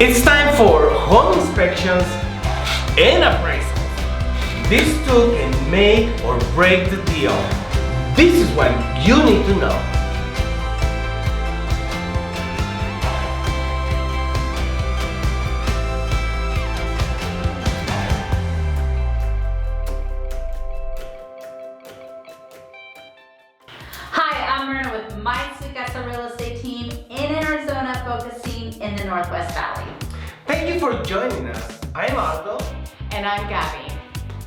It's time for home inspections and appraisals. These two can make or break the deal. This is what you need to know. Hi, I'm Myrna with my Sweet Casa real estate team in Arizona, focusing in the Northwest Valley. Thank you for joining us. I'm Aldo. And I'm Gabby.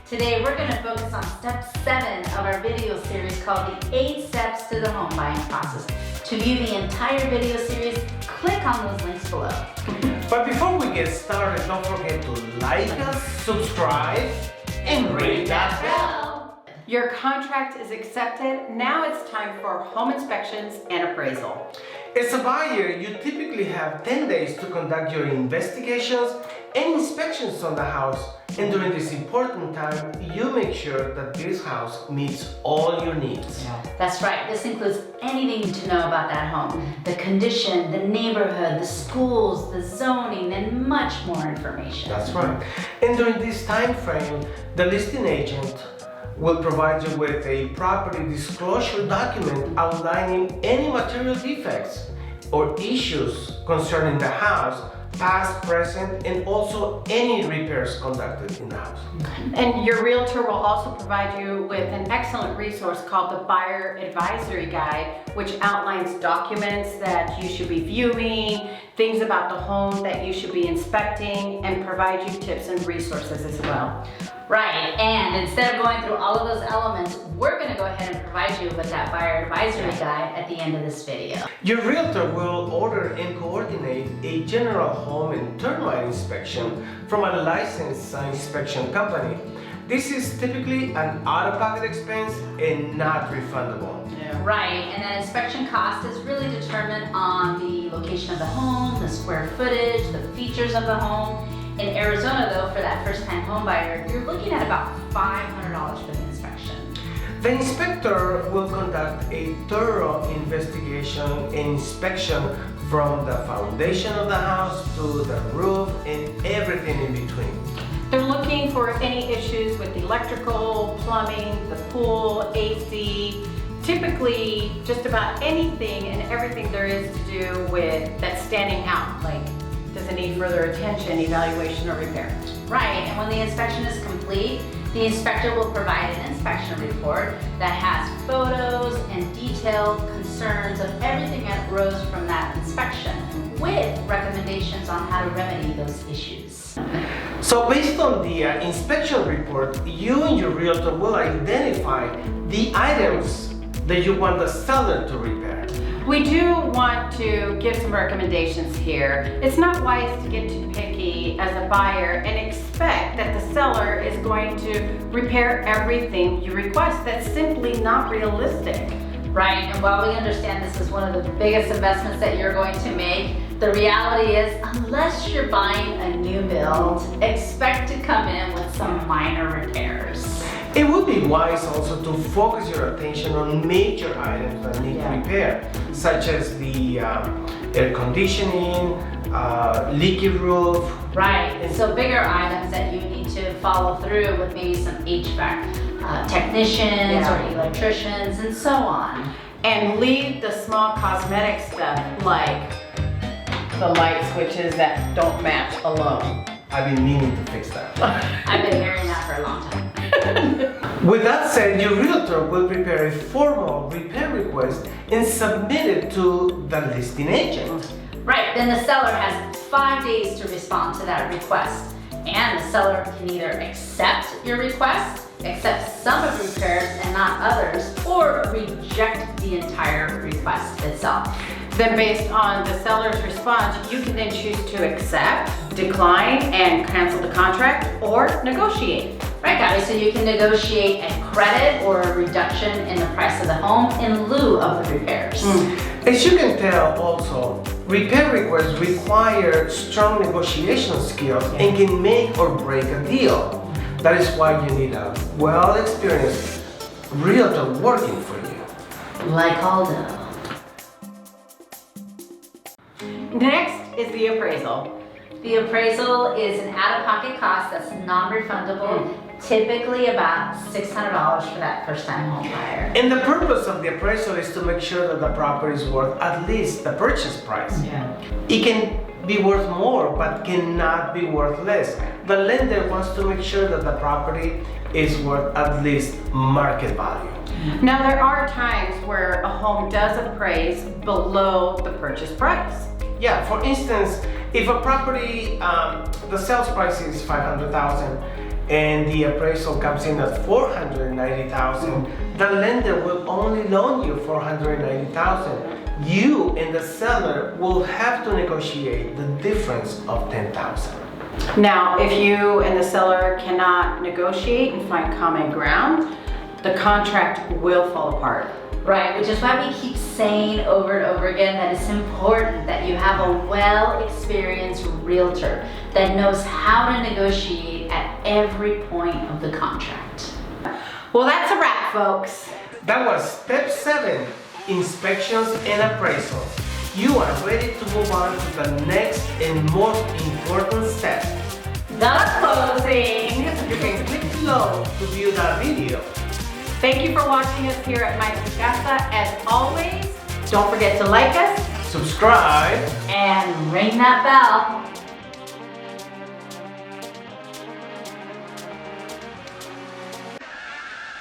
Today we're going to focus on step 7 of our video series called the 8 Steps to the Home Buying Process. To view the entire video series, click on those links below. But before we get started, don't forget to like us, subscribe, and ring that bell. Your contract is accepted. Now it's time for home inspections and appraisal. As a buyer, you typically have 10 days to conduct your investigations and inspections on the house. And during this important time, you make sure that this house meets all your needs. That's right. This includes anything to know about that home. The condition, the neighborhood, the schools, the zoning, and much more information. That's right. And during this time frame, the listing agent will provide you with a property disclosure document outlining any material defects or issues concerning the house, past, present, and also any repairs conducted in the house. And your realtor will also provide you with an excellent resource called the Buyer Advisory Guide, which outlines documents that you should be viewing, things about the home that you should be inspecting, and provide you tips and resources as well. Right, and instead of going through all of those elements, we're going to go ahead and provide you with that buyer advisory guide at the end of this video. Your realtor will order and coordinate a general home and termite inspection from a licensed inspection company. This is typically an out-of-pocket expense and not refundable. Right, and that inspection cost is really determined on the location of the home, the square footage, the features of the home. In Arizona though, for that first-time home buyer, you're looking at about $500 for the inspection. The inspector will conduct a thorough investigation and inspection from the foundation of the house to the roof and everything in between. They're looking for any issues with electrical, plumbing, the pool, AC, typically just about anything and everything there is to do with that's standing out, like does it need further attention, evaluation, or repair? Right, and when the inspection is complete, the inspector will provide an inspection report that has photos and detailed concerns of everything that arose from that inspection, with recommendations on how to remedy those issues. So based on the inspection report, you and your realtor will identify the items that you want the seller to repair. We do want to give some recommendations here. It's not wise to get too picky as a buyer and expect that the seller is going to repair everything you request. That's simply not realistic. Right, and while we understand this is one of the biggest investments that you're going to make, the reality is, unless you're buying a new build, expect to come in with some minor repairs. It would be wise also to focus your attention on major items that need repair, such as the air conditioning, leaky roof. Right, so bigger items that you need to follow through with maybe some HVAC technicians or electricians and so on. And leave the small cosmetic stuff like the light switches that don't match alone. I've been meaning to fix that. I've been hearing that for a long time. With that said, your realtor will prepare a formal repair request and submit it to the listing agent. Right, then the seller has 5 days to respond to that request. And the seller can either accept your request, accept some of the repairs and not others, or reject the entire request itself. Then based on the seller's response, you can then choose to accept, decline, and cancel the contract, or negotiate. Right, guys, so you can negotiate a credit or a reduction in the price of the home in lieu of the repairs. As you can tell also, repair requests require strong negotiation skills and can make or break a deal. That is why you need a well-experienced realtor working for you. Like Aldo. Next is the appraisal. The appraisal is an out-of-pocket cost that's non-refundable, typically about $600 for that first-time home buyer. And the purpose of the appraisal is to make sure that the property is worth at least the purchase price. Yeah. It can be worth more, but cannot be worth less. The lender wants to make sure that the property is worth at least market value. Now, there are times where a home does appraise below the purchase price. Yeah, for instance, if a property, the sales price is $500,000 and the appraisal comes in at $490,000, the lender will only loan you $490,000. You and the seller will have to negotiate the difference of $10,000. Now, if you and the seller cannot negotiate and find common ground, the contract will fall apart. Right, which is why we keep saying over and over again that it's important that you have a well-experienced realtor that knows how to negotiate at every point of the contract. Well, that's a wrap, folks. That was step 7, inspections and appraisals. You are ready to move on to the next and most important step. The closing. You can click below to view that video. Thank you for watching us here at Sweet Casa. As always, don't forget to like us, Subscribe, And ring that bell.